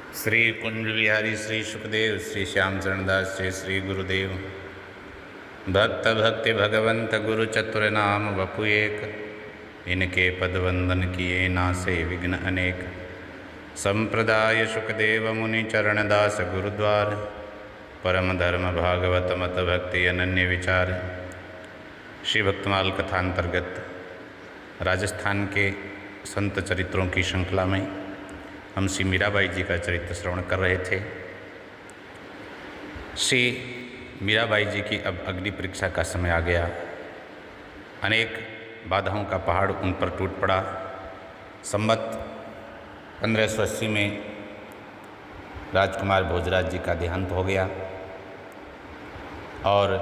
श्री कुंज बिहारी श्री सुखदेव श्री श्याम चरणदास जय श्री गुरुदेव। भक्त भक्ति भगवंत गुरु चतुर नाम वपु एक, इनके पद वंदन किए नासे विघ्न अनेक। संप्रदाय सुखदेव मुनि चरणदास गुरुद्वार, परम धर्म भागवत मत भक्ति अनन्य विचार। श्री भक्तमाल कथांतर्गत राजस्थान के संत चरित्रों की श्रृंखला में हम श्री मीराबाई जी का चरित्र श्रवण कर रहे थे। श्री मीराबाई जी की अब अग्नि परीक्षा का समय आ गया। अनेक बाधाओं का पहाड़ उन पर टूट पड़ा। संवत 1580 में राजकुमार भोजराज जी का देहांत हो गया और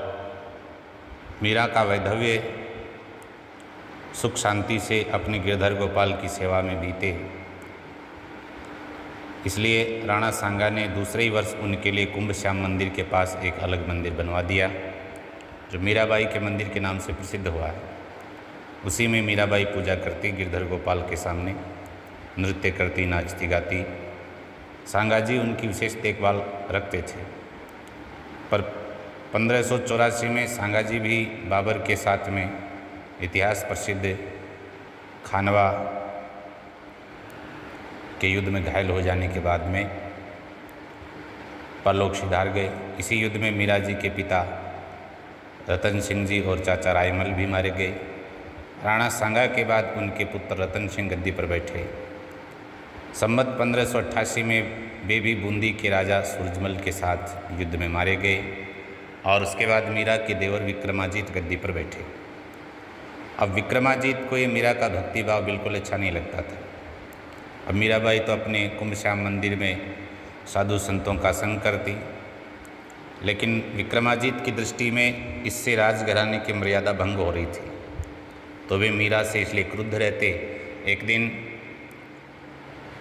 मीरा का वैधव्य सुख शांति से अपने गिरधर गोपाल की सेवा में बीते। इसलिए राणा सांगा ने दूसरे ही वर्ष उनके लिए कुंभ श्याम मंदिर के पास एक अलग मंदिर बनवा दिया, जो मीराबाई के मंदिर के नाम से प्रसिद्ध हुआ है। उसी में मीराबाई पूजा करती, गिरधर गोपाल के सामने नृत्य करती, नाचती गाती। सांगा जी उनकी विशेष देखभाल रखते थे। पर 1584 में सांगा जी भी बाबर के साथ में इतिहास प्रसिद्ध खानवा के युद्ध में घायल हो जाने के बाद में परलोक सिधार गए। इसी युद्ध में मीरा जी के पिता रतन सिंह जी और चाचा रायमल भी मारे गए। राणा सांगा के बाद उनके पुत्र रतन सिंह गद्दी पर बैठे। संवत 1588 में वे भी बूंदी के राजा सूरजमल के साथ युद्ध में मारे गए और उसके बाद मीरा के देवर विक्रमाजीत गद्दी पर बैठे। अब विक्रमाजीत को ये मीरा का भक्तिभाव बिल्कुल अच्छा नहीं लगता था। अब मीराबाई तो अपने कुंभ श्याम मंदिर में साधु संतों का संग करती, लेकिन विक्रमाजीत की दृष्टि में इससे राजघराने की मर्यादा भंग हो रही थी, तो वे मीरा से इसलिए क्रुद्ध रहते। एक दिन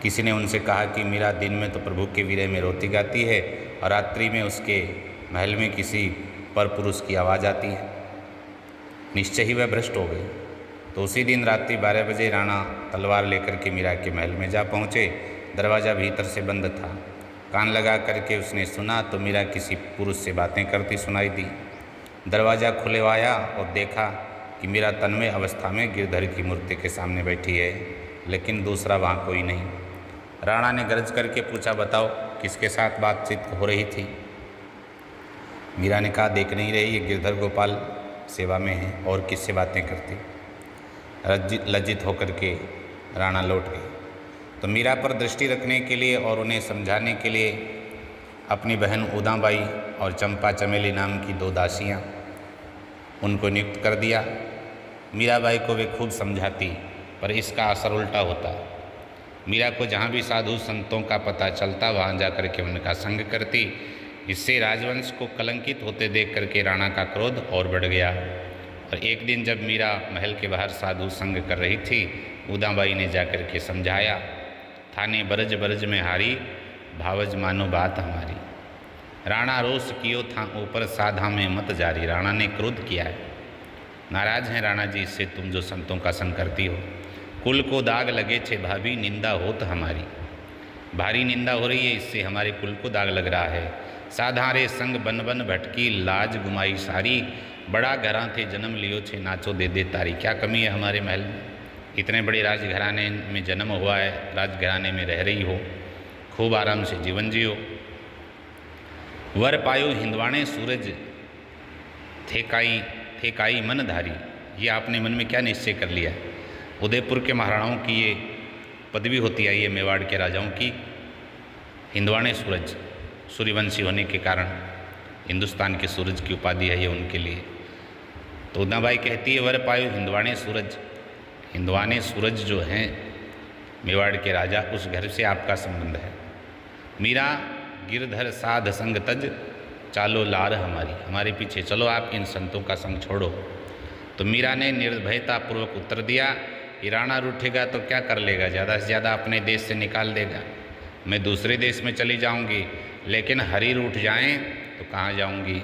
किसी ने उनसे कहा कि मीरा दिन में तो प्रभु के विरह में रोती गाती है और रात्रि में उसके महल में किसी पर पुरुष की आवाज़ आती है। निश्चय ही वह भ्रष्ट हो गई। तो उसी दिन रात्रि 12 बजे राणा तलवार लेकर के मीरा के महल में जा पहुँचे। दरवाज़ा भीतर से बंद था। कान लगा करके उसने सुना तो मीरा किसी पुरुष से बातें करती सुनाई दी। दरवाज़ा खुलवाया और देखा कि मीरा तन्मय अवस्था में गिरधर की मूर्ति के सामने बैठी है, लेकिन दूसरा वहाँ कोई नहीं। राणा ने गरज करके पूछा, बताओ किसके साथ बातचीत हो रही थी? मीरा ने कहा, देख नहीं रही, ये गिरधर गोपाल सेवा में है और किससे बातें करती। लज्जित होकर के राणा लौट गए। तो मीरा पर दृष्टि रखने के लिए और उन्हें समझाने के लिए अपनी बहन उदाबाई और चंपा चमेली नाम की 2 दासियाँ उनको नियुक्त कर दिया। मीराबाई को वे खूब समझाती, पर इसका असर उल्टा होता। मीरा को जहाँ भी साधु संतों का पता चलता वहाँ जा कर के उनका संग करती। इससे राजवंश को कलंकित होते देख करके राणा का क्रोध और बढ़ गया। और एक दिन जब मीरा महल के बाहर साधु संग कर रही थी, उदाबाई ने जाकर के समझाया, थाने बरज बरज में हारी, भावज मानो बात हमारी। राणा रोष कियो था ऊपर, साधा में मत जारी। राणा ने क्रोध किया है, नाराज हैं राणा जी इससे तुम जो संतों का संग करती हो। कुल को दाग लगे छे भाभी, निंदा होत हमारी। भारी निंदा हो रही है, इससे हमारे कुल को दाग लग रहा है। साधा रे संग बन बन भटकी, लाज गुमाई सारी। बड़ा घरां थे जन्म लियो छे, नाचो दे दे तारी। क्या कमी है हमारे महल में? इतने बड़े राजघराने में जन्म हुआ है, राजघराने में रह रही हो, खूब आराम से जीवन जियो। वर पायो हिंदवाणे सूरज, थे काई मन धारी। ये आपने मन में क्या निश्चय कर लिया? उदयपुर के महाराणाओं की ये पदवी होती है, ये मेवाड़ के राजाओं की। हिंदवाणे सूरज, सूर्यवंशी होने के कारण हिंदुस्तान के सूरज की उपाधि है ये उनके लिए। तो उदाबाई कहती है, वर पायो हिंदवाणे सूरज। हिंदवाने सूरज जो हैं मेवाड़ के राजा, उस घर से आपका संबंध है। मीरा गिरधर साध संग तज, चालो लार हमारी। हमारे पीछे चलो, आप इन संतों का संग छोड़ो। तो मीरा ने निर्भयता पूर्वक उत्तर दिया कि राणा रूठेगा तो क्या कर लेगा, ज़्यादा से ज़्यादा अपने देश से निकाल देगा। मैं दूसरे देश में चली जाऊंगी, लेकिन हरि रूठ जाएं तो कहाँ जाऊंगी?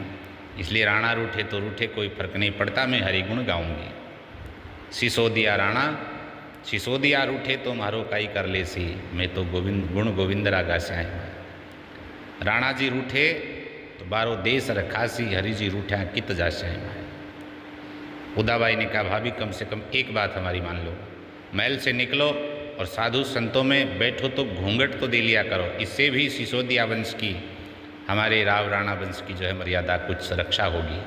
इसलिए राणा रूठे तो रूठे, कोई फर्क नहीं पड़ता, मैं हरि गुण गाऊंगी। सिसो दिया राणा सिसोदिया रूठे तो मारो काई कर ले सी, मैं तो गोविंद गुण गोविंद रागा श्याय। राणा जी रूठे तो बारो देश रखासी, हरि जी रूठा कित जा श्याय। उदाबाई ने कहा भाभी कम से कम एक बात हमारी मान लो, महल से निकलो और साधु संतों में बैठो तो घूंघट तो दे लिया करो, इससे भी सिसोदिया वंश की, हमारे राव राणा वंश की जो है मर्यादा कुछ रक्षा होगी।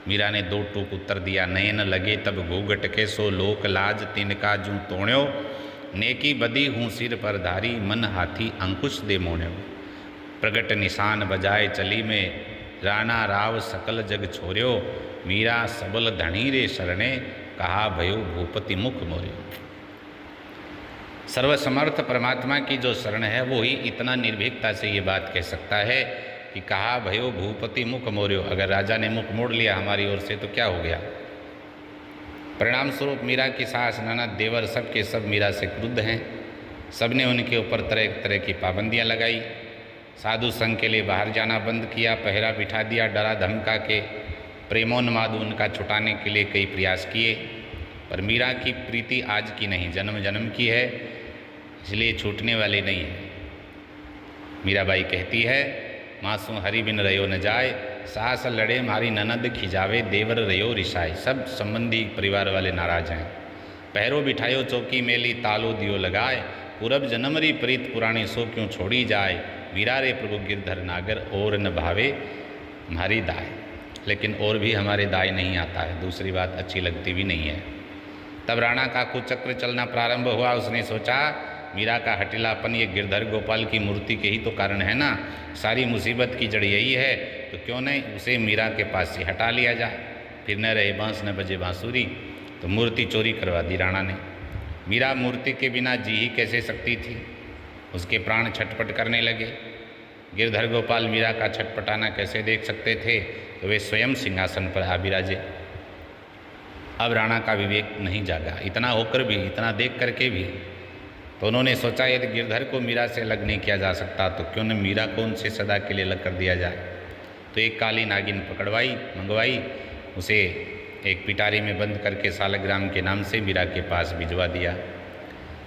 मीरा ने दो टूक उत्तर दिया, नयन लगे तब घूंघट के सो लोक लाज, तिनका जू तोण्यो, नेकी बदी हूँ सिर पर धारी, मन हाथी अंकुश दे मोण्यो। प्रगट निशान बजाए चली में, राणा राव सकल जग छोर्यो, मीरा सबल धनी रे शरणे, कहा भयो भूपति मुख मोर्यो। सर्वसमर्थ परमात्मा की जो शरण है वो ही इतना निर्भीकता से ये बात कह सकता है कि कहा भयो भूपति मुख मोर्यो। अगर राजा ने मुख मोड़ लिया हमारी ओर से तो क्या हो गया। परिणाम स्वरूप मीरा की सास ननद देवर सब के सब मीरा से क्रुद्ध हैं। सब ने उनके ऊपर तरह तरह की पाबंदियां लगाई। साधु संघ के लिए बाहर जाना बंद किया, पहरा बिठा दिया, डरा धमका के प्रेमोन्माद उनका छुटाने के लिए कई प्रयास किए। पर मीरा की प्रीति आज की नहीं, जन्म जन्म की है, इसलिए छूटने वाली नहीं है। मीराबाई कहती है, मासू हरि बिन रयो न जाए, सास लड़े मारी ननद खिजावे, देवर रयो रिसाई। सब संबंधी परिवार वाले नाराज हैं। पहरो बिठायो चौकी मेली, तालो दियो लगाए, पूरब जन्मरी प्रीत पुरानी सो क्यों छोड़ी जाए। मीरा रे प्रभु गिरधर नागर, और न भावे हमारी दाय। लेकिन और भी हमारे दाय नहीं आता है, दूसरी बात अच्छी लगती भी नहीं है। तब राणा का कुचक्र चलना प्रारंभ हुआ। उसने सोचा मीरा का हटिलापन ये गिरधर गोपाल की मूर्ति के ही तो कारण है ना, सारी मुसीबत की जड़ यही है, तो क्यों नहीं उसे मीरा के पास से हटा लिया जाए। फिर न रहे बांस न बजे बांसुरी, तो मूर्ति चोरी करवा दी राणा ने। मीरा मूर्ति के बिना जी ही कैसे सकती थी, उसके प्राण छटपट करने लगे। गिरधर गोपाल मीरा का छटपटाना कैसे देख सकते थे, तो वे स्वयं सिंहासन पर आ बिराजे। अब राणा का विवेक नहीं जागा, इतना होकर भी, इतना देख करके भी। तो उन्होंने सोचा यदि गिरधर को मीरा से अलग नहीं किया जा सकता तो क्यों न मीरा को उनसे सदा के लिए अलग कर दिया जाए। तो एक काली नागिन मंगवाई, उसे एक पिटारी में बंद करके सालग्राम के नाम से मीरा के पास भिजवा दिया।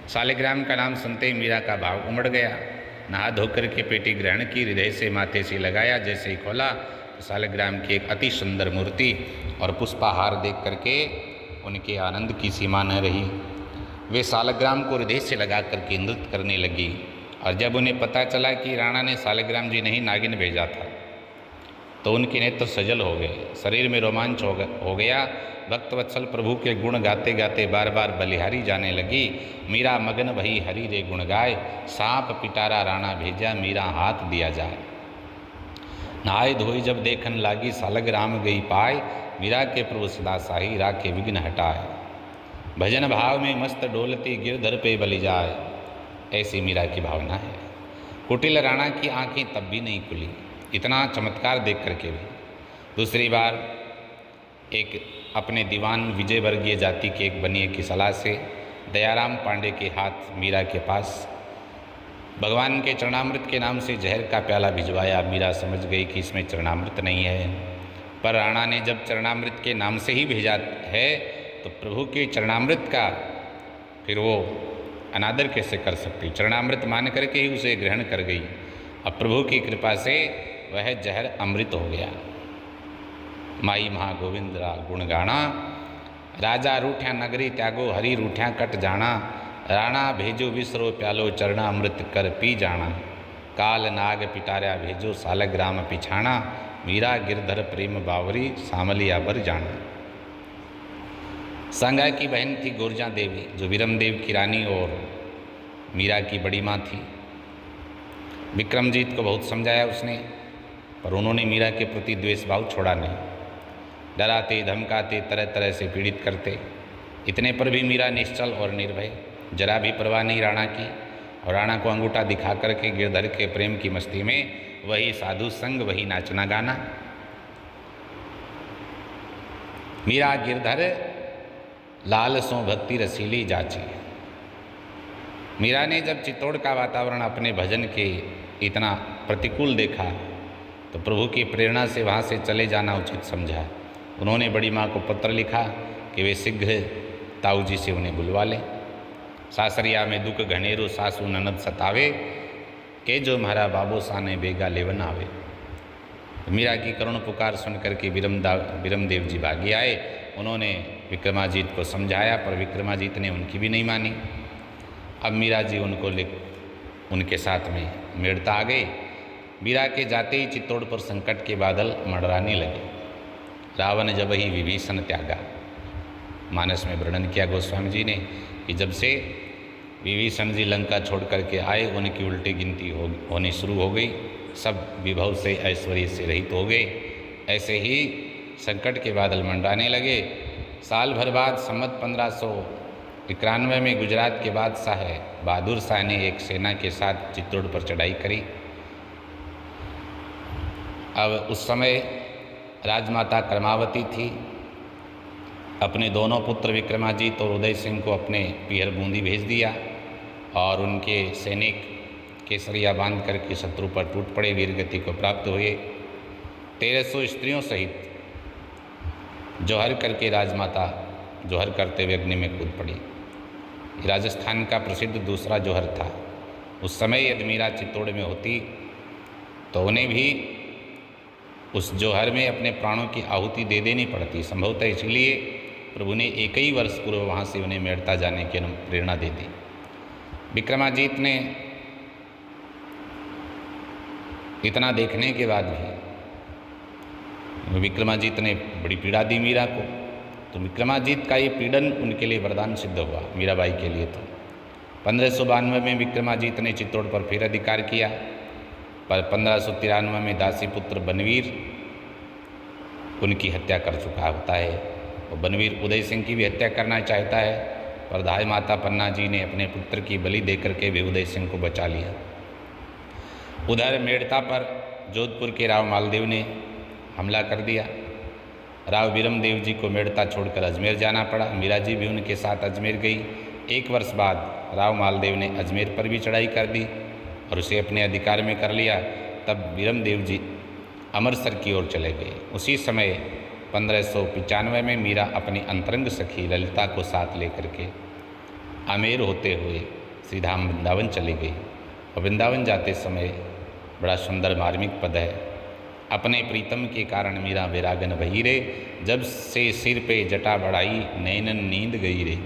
सालग्राम का नाम सुनते ही मीरा का भाव उमड़ गया। नहा धोकर के पेटी ग्रहण की, हृदय से माथे से लगाया, जैसे ही खोला तो सालग्राम की एक अति सुंदर मूर्ति और पुष्पाहार देख करके उनके आनंद की सीमा न रही। वे सालग्राम को हृदय से लगा करके नृत्य करने लगी। और जब उन्हें पता चला कि राणा ने सालग्राम जी नहीं नागिन भेजा था, तो उनके नेत्र सजल हो गए, शरीर में रोमांच हो गया। भक्तवत्सल प्रभु के गुण गाते गाते बार बार बलिहारी जाने लगी। मीरा मगन भई हरि रे गुण गाय, सांप पिटारा राणा भेजा, मीरा हाथ दिया जाए। नहाय धोई जब देखन लागी, सालग्राम गई पाए, मीरा के प्रभु सदा साही, राखे विघ्न हटाए। भजन भाव में मस्त डोलती, गिरधर पे बलि जाए। ऐसी मीरा की भावना है। कुटिल राणा की आंखें तब भी नहीं खुली, इतना चमत्कार देख करके भी। दूसरी बार एक अपने दीवान विजय वर्गीय जाति के एक बनिए की सलाह से दयाराम पांडे के हाथ मीरा के पास भगवान के चरणामृत के नाम से जहर का प्याला भिजवाया। मीरा समझ गई कि इसमें चरणामृत नहीं है, पर राणा ने जब चरणामृत के नाम से ही भेजा है तो प्रभु के चरणामृत का फिर वो अनादर कैसे कर सकती। चरणामृत मान करके ही उसे ग्रहण कर गई। अब प्रभु की कृपा से वह जहर अमृत हो गया। माई महा गोविंदरा गुण गाना, राजा रूठ्या नगरी त्यागो, हरि रूठ्या कट जाना। राणा भेजो विसरो प्यालो, चरणामृत कर पी जाना। काल नाग पिटार्या भेजो, सालग्राम पिछाना। मीरा गिरधर प्रेम बावरी, सामलिया बर जाना। सांगा की बहन थी गुर्जा देवी, जो विरमदेव की रानी और मीरा की बड़ी माँ थी। विक्रमजीत को बहुत समझाया उसने, पर उन्होंने मीरा के प्रति द्वेष भाव छोड़ा नहीं। डराते धमकाते, तरह तरह से पीड़ित करते। इतने पर भी मीरा निश्चल और निर्भय, जरा भी परवाह नहीं राणा की। और राणा को अंगूठा दिखा करके गिरधर के प्रेम की मस्ती में वही साधु संग, वही नाचना गाना। मीरा गिरधर लाल सो भक्ति रसीली जाची। मीरा ने जब चित्तौड़ का वातावरण अपने भजन के इतना प्रतिकूल देखा तो प्रभु की प्रेरणा से वहाँ से चले जाना उचित समझा। उन्होंने बड़ी माँ को पत्र लिखा कि वे शीघ्र ताऊ जी से उन्हें बुलवा लें। सासरिया में दुख घनेरो सासू ननद सतावे, के जो म्हारा बाबो साने बेगा लेवन आवे। तो मीरा की करुण पुकार सुन करके विरमदेव जी भागे आए। उन्होंने विक्रमाजीत को समझाया, पर विक्रमाजीत ने उनकी भी नहीं मानी। अब मीरा जी उनके साथ में मेड़ता आ गए। मीरा के जाते ही चित्तौड़ पर संकट के बादल मंडराने लगे। रावण जब ही विभीषण त्यागा, मानस में वर्णन किया गोस्वामी जी ने कि जब से विभीषण जी लंका छोड़ करके आए, उनकी उल्टी गिनती होनी शुरू हो गई। सब विभव से ऐश्वर्य से रहित हो गए। ऐसे ही संकट के बादल मंडराने लगे। साल भर बाद संवत 1591 में गुजरात के बादशाह बहादुर शाह ने एक सेना के साथ चित्तौड़ पर चढ़ाई करी। अब उस समय राजमाता कर्मावती थी। अपने दोनों पुत्र विक्रमाजीत और उदय सिंह को अपने पीहर बूंदी भेज दिया और उनके सैनिक केसरिया बांध करके शत्रु पर टूट पड़े, वीरगति को प्राप्त हुए। 1300 स्त्रियों सहित जौहर करके राजमाता जौहर करते हुए अग्नि में कूद पड़ी। राजस्थान का प्रसिद्ध दूसरा जौहर था। उस समय यदि मीरा चित्तौड़ में होती तो उन्हें भी उस जौहर में अपने प्राणों की आहुति दे देनी पड़ती। संभवतः इसलिए प्रभु ने एक ही वर्ष पूर्व वहाँ से उन्हें मेड़ता जाने की प्रेरणा दे दी। विक्रमाजीत ने इतना देखने के बाद भी विक्रमाजीत ने बड़ी पीड़ा दी मीरा को। तो विक्रमाजीत का ये पीड़न उनके लिए वरदान सिद्ध हुआ, मीराबाई के लिए। तो 1592 में विक्रमाजीत ने चित्तौड़ पर फिर अधिकार किया, पर 1593 में दासी पुत्र बनवीर उनकी हत्या कर चुका होता है। और बनवीर उदय सिंह की भी हत्या करना चाहता है, पर धाय माता पन्ना जी ने अपने पुत्र की बलि देकर के भी उदय सिंह को बचा लिया। उधर मेड़ता पर जोधपुर के राव मालदेव ने हमला कर दिया। राव विरमदेव जी को मेड़ता छोड़कर अजमेर जाना पड़ा। मीरा जी भी उनके साथ अजमेर गई। 1 वर्ष बाद राव मालदेव ने अजमेर पर भी चढ़ाई कर दी और उसे अपने अधिकार में कर लिया। तब विरमदेव जी अमृतसर की ओर चले गए। उसी समय 1595 में मीरा अपनी अंतरंग सखी ललिता को साथ लेकर के आमेर होते हुए श्रीधाम वृंदावन चली गई। और वृंदावन जाते समय बड़ा सुंदर मार्मिक पद है। अपने प्रीतम के कारण मीरा वैरागन भई रे, जब से सिर पे जटा बढ़ाई नैनन नींद गई रे।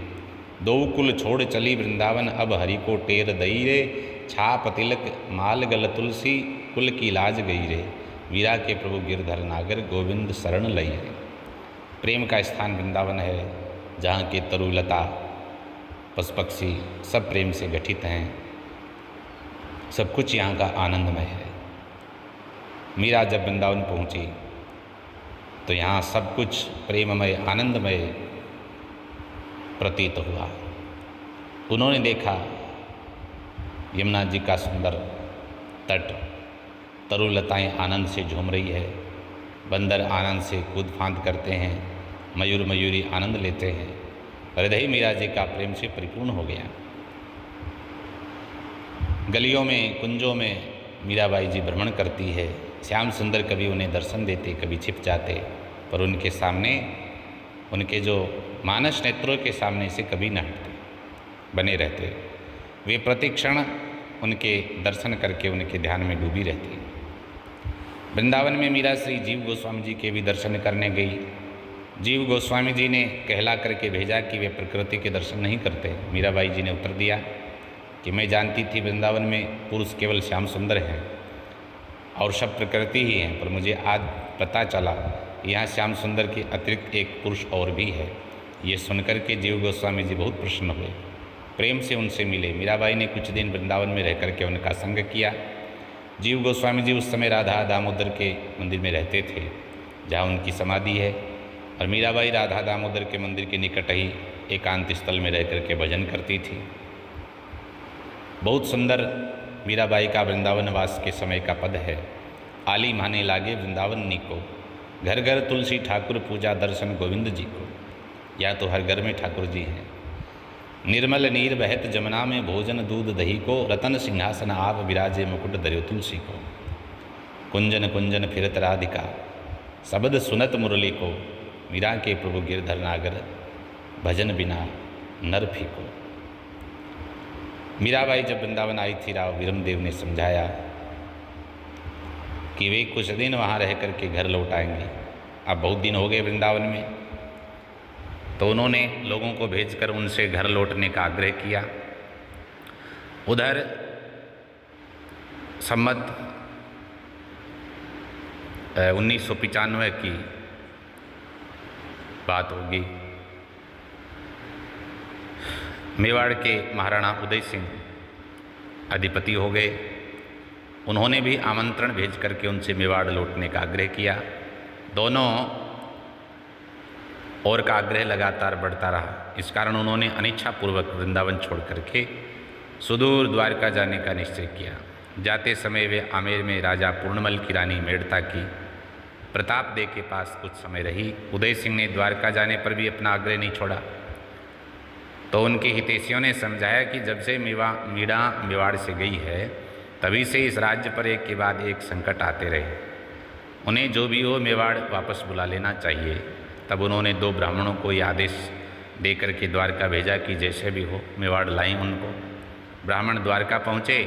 दो कुल छोड़ चली वृंदावन, अब हरि को टेर दई रे। छाप तिलक माल गल तुलसी, कुल की लाज गई रे। मीरा के प्रभु गिरधर नागर, गोविंद शरण लई रे। प्रेम का स्थान वृंदावन है, जहाँ के तरुलता पशु पक्षी सब प्रेम से गठित हैं। सब कुछ यहाँ का आनंदमय है। मीरा जब वृंदावन पहुँची तो यहाँ सब कुछ प्रेममय आनंदमय प्रतीत हुआ। उन्होंने देखा यमुना जी का सुंदर तट, तरुलताएँ आनंद से झूम रही है, बंदर आनंद से कूद फांद करते हैं, मयूर मयूरी आनंद लेते हैं। हृदय मीरा जी का प्रेम से परिपूर्ण हो गया। गलियों में कुंजों में मीराबाई जी भ्रमण करती है। श्याम सुंदर कभी उन्हें दर्शन देते, कभी छिप जाते, पर उनके सामने, उनके जो मानस नेत्रों के सामने से कभी न हटते, बने रहते। वे प्रतिक्षण उनके दर्शन करके उनके ध्यान में डूबी रहती। वृंदावन में मीरा श्री जीव गोस्वामी जी के भी दर्शन करने गई। जीव गोस्वामी जी ने कहला करके भेजा कि वे प्रकृति के दर्शन नहीं करते। मीराबाई जी ने उत्तर दिया कि मैं जानती थी वृंदावन में पुरुष केवल श्याम सुंदर हैं और सब प्रकृति ही हैं, पर मुझे आज पता चला कि यहाँ श्याम सुंदर के अतिरिक्त एक पुरुष और भी है। ये सुनकर के जीव गोस्वामी जी बहुत प्रसन्न हुए, प्रेम से उनसे मिले। मीराबाई ने कुछ दिन वृंदावन में रह करके उनका संग किया। जीव गोस्वामी जी उस समय राधा दामोदर के मंदिर में रहते थे, जहाँ उनकी समाधि है। और मीराबाई राधा दामोदर के मंदिर के निकट ही एकांत स्थल में रह करके भजन करती थी। बहुत सुंदर मीराबाई का वृंदावन वास के समय का पद है। आली माने लागे वृंदावन नीको, घर घर तुलसी ठाकुर पूजा दर्शन गोविंद जी को। या तो हर घर में ठाकुर जी हैं। निर्मल नीर बहत जमुना में भोजन दूध दही को, रतन सिंहासन आप विराजे मुकुट धर्यो तुलसी को। कुंजन कुंजन फिरत राधिका, शब्द सुनत मुरली को। मीरा के प्रभु गिरधर नागर, भजन बिना नर फीको। मीराबाई जब वृंदावन आई थी, राव वीरमदेव ने समझाया कि वे कुछ दिन वहाँ रह कर के घर लौट आएंगे। अब बहुत दिन हो गए वृंदावन में, तो उन्होंने लोगों को भेजकर उनसे घर लौटने का आग्रह किया। उधर सम्मत 1995 की बात होगी। मेवाड़ के महाराणा उदय सिंह अधिपति हो गए। उन्होंने भी आमंत्रण भेज करके उनसे मेवाड़ लौटने का आग्रह किया। दोनों और का आग्रह लगातार बढ़ता रहा। इस कारण उन्होंने अनिच्छापूर्वक वृंदावन छोड़ करके सुदूर द्वारका जाने का निश्चय किया। जाते समय वे आमेर में राजा पूर्णमल की रानी मेड़ता की प्रताप देव के पास कुछ समय रही। उदय सिंह ने द्वारका जाने पर भी अपना आग्रह नहीं छोड़ा, तो उनके हितैषियों ने समझाया कि जब से मीणा मेवाड़ से गई है, तभी से इस राज्य पर एक के बाद एक संकट आते रहे। उन्हें जो भी हो मेवाड़ वापस बुला लेना चाहिए। तब उन्होंने 2 ब्राह्मणों को ये आदेश दे करके द्वारका भेजा कि जैसे भी हो मेवाड़ लाएं उनको। ब्राह्मण द्वारका पहुँचे।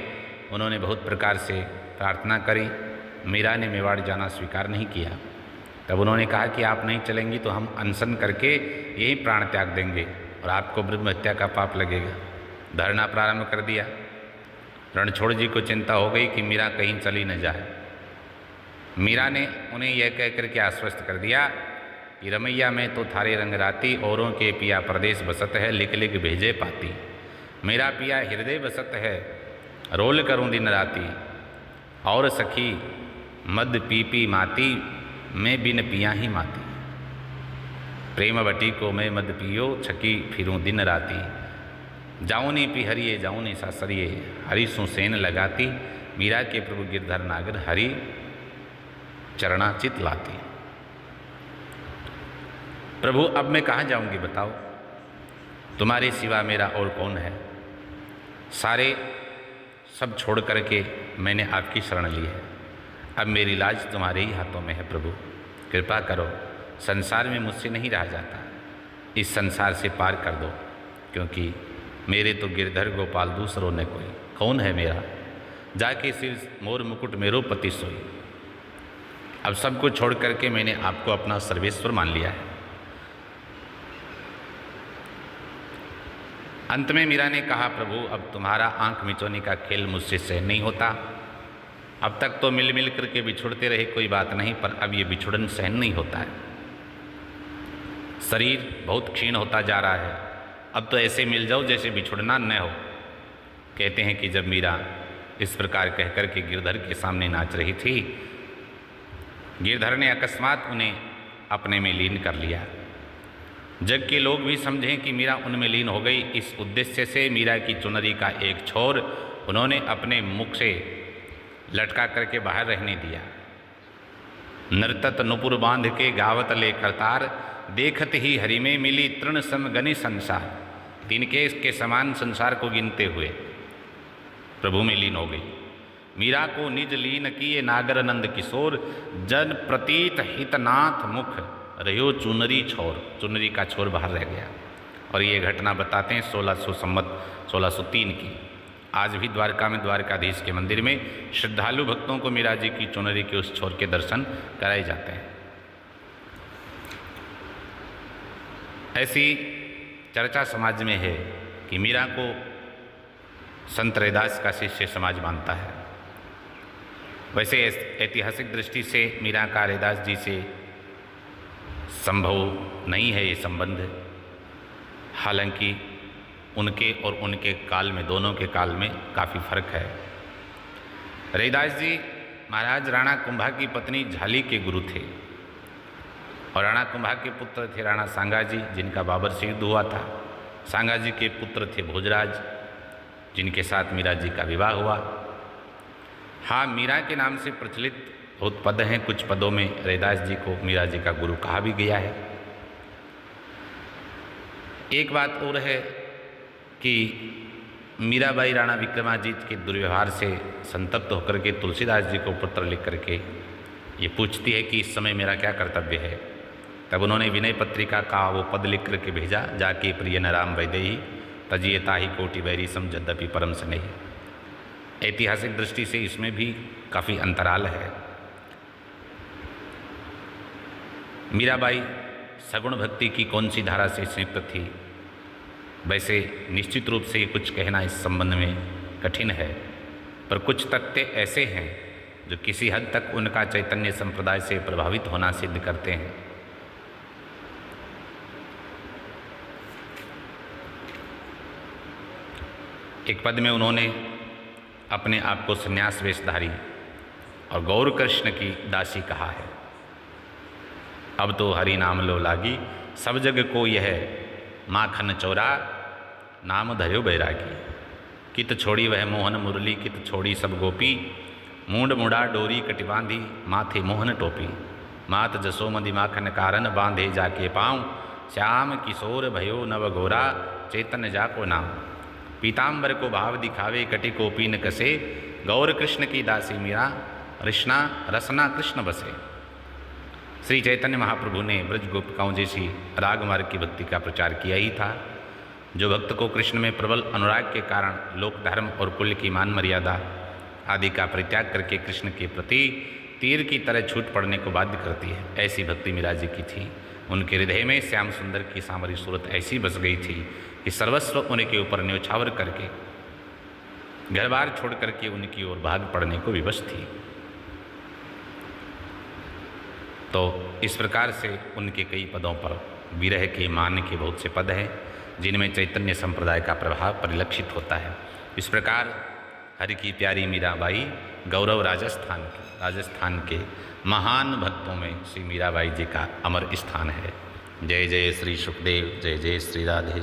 उन्होंने बहुत प्रकार से प्रार्थना करी। मीरा ने मेवाड़ जाना स्वीकार नहीं किया। तब उन्होंने कहा कि आप नहीं चलेंगी तो हम अनशन करके यही प्राण त्याग देंगे और आपको ब्रह्म हत्या का पाप लगेगा। धरना प्रारंभ कर दिया। रणछोड़ जी को चिंता हो गई कि मीरा कहीं चली न जाए। मीरा ने उन्हें यह कह कर के आश्वस्त कर दिया कि रमैया में तो थारे रंग राती, औरों के पिया प्रदेश बसत है, लिख लिख भेजे पाती। मेरा पिया हृदय बसत है, रोल करूं दिन राती। और सखी मद पी पी माती, मैं बिन पिया ही माती। प्रेम बटी को मैं मद पियो, छकी फिरूं दिन राती। जाऊनी पी हरिये जाऊनी सासरिये, हरि सुसेन लगाती। मीरा के प्रभु गिरधर नागर, हरि चरणाचित लाती। प्रभु अब मैं कहाँ जाऊंगी बताओ, तुम्हारे सिवा मेरा और कौन है। सारे सब छोड़ करके मैंने आपकी शरण ली है। अब मेरी लाज तुम्हारे ही हाथों में है। प्रभु कृपा करो, संसार में मुझसे नहीं रहा जाता, इस संसार से पार कर दो, क्योंकि मेरे तो गिरधर गोपाल दूसरों ने कोई कौन है मेरा। जाके सिर मोर मुकुट मेरो पति सोई। अब सब कुछ छोड़ करके मैंने आपको अपना सर्वेश्वर मान लिया है। अंत में मीरा ने कहा, प्रभु अब तुम्हारा आंख मिचौनी का खेल मुझसे सहन नहीं होता। अब तक तो मिल मिल करके बिछुड़ते रहे, कोई बात नहीं, पर अब ये बिछुड़न सहन नहीं होता है। शरीर बहुत क्षीण होता जा रहा है। अब तो ऐसे मिल जाओ जैसे बिछुड़ना न हो। कहते हैं कि जब मीरा इस प्रकार कह कर के गिरधर के सामने नाच रही थी, गिरधर ने अकस्मात उन्हें अपने में लीन कर लिया। जग के लोग भी समझें कि मीरा उनमें लीन हो गई। इस उद्देश्य से मीरा की चुनरी का एक छोर उन्होंने अपने मुख से लटका करके बाहर रहने दिया। नर्तत नुपुर बांध के गावत ले करतार, देखत ही हरि में मिली तृण सम गनि संसार। तिनके के समान संसार को गिनते हुए प्रभु में लीन हो गई। मीरा को निज लीन किए नागर नंद किशोर, जन प्रतीत हितनाथ मुख रहो चुनरी छोर। चुनरी का छोर बाहर रह गया। और ये घटना बताते हैं 1600 संवत 1603 की। आज भी द्वारका में द्वारकाधीश के मंदिर में श्रद्धालु भक्तों को मीरा जी की चुनरी के उस छोर के दर्शन कराए जाते हैं। ऐसी चर्चा समाज में है कि मीरा को संत रैदास का शिष्य समाज मानता है। वैसे ऐतिहासिक दृष्टि से मीरा का रैदास जी से संभव नहीं है ये संबंध। हालांकि उनके और उनके काल में, दोनों के काल में काफ़ी फर्क है। रैदास जी महाराज राणा कुंभा की पत्नी झाली के गुरु थे और राणा कुंभा के पुत्र थे राणा सांगा जी, जिनका बाबर से युद्ध हुआ था। सांगा जी के पुत्र थे भोजराज, जिनके साथ मीरा जी का विवाह हुआ। हाँ, मीरा के नाम से प्रचलित बहुत पद हैं। कुछ पदों में रैदास जी को मीरा जी का गुरु कहा भी गया है। एक बात और है कि मीराबाई राणा विक्रमाजीत के दुर्व्यवहार से संतप्त होकर के तुलसीदास जी को पत्र लिख करके ये पूछती है कि इस समय मेरा क्या कर्तव्य है। तब उन्होंने विनय पत्रिका का वो पद लिख करके भेजा, जाके प्रिय न राम वैदेही तजिए ताही कोटि बैरी सम यद्यपि परम स्नेही। ऐतिहासिक दृष्टि से इसमें भी काफ़ी अंतराल है। मीराबाई सगुण भक्ति की कौन सी धारा से संयुक्त थी, वैसे निश्चित रूप से कुछ कहना इस संबंध में कठिन है, पर कुछ तथ्य ऐसे हैं जो किसी हद तक उनका चैतन्य संप्रदाय से प्रभावित होना सिद्ध करते हैं। एक पद में उन्होंने अपने आप को संन्यास वेशधारी और गौर कृष्ण की दासी कहा है। अब तो हरि नाम लो लागी, सब जग को यह माखन चौरा, नाम धर्यो बैरागी। कित छोड़ी वह मोहन मुरली, कित छोड़ी सब गोपी, मूंड मुड़ा डोरी कटि बांधी, माथे मोहन टोपी। मात जसोमदि माखन कारण, बांधे जाके पाँव, श्याम किशोर भयो नव गोरा, चेतन जाको नाम। पीताम्बर को भाव दिखावे, कटि कोपी न कसे, गौर कृष्ण की दासी मीरा, रसना रसना कृष्ण बसे। श्री चैतन्य महाप्रभु ने ब्रज गोपिकाओं जैसी राग मार्ग की भक्ति का प्रचार किया ही था। जो भक्त को कृष्ण में प्रबल अनुराग के कारण लोक धर्म और कुल की मान मर्यादा आदि का परित्याग करके कृष्ण के प्रति तीर की तरह छूट पड़ने को बाध्य करती है, ऐसी भक्ति मीरा जी की थी। उनके हृदय में श्याम सुंदर की सामरी सूरत ऐसी बस गई थी कि सर्वस्व उनके ऊपर न्यौछावर करके घर बार छोड़ करके उनकी ओर भाग पड़ने को विवश थी। तो इस प्रकार से उनके कई पदों पर विरह के मान के बहुत से पद हैं जिनमें चैतन्य संप्रदाय का प्रभाव परिलक्षित होता है। इस प्रकार हरि की प्यारी मीराबाई गौरव राजस्थान के महान भक्तों में श्री मीराबाई जी का अमर स्थान है। जय जय श्री सुखदेव, जय जय श्री राधे।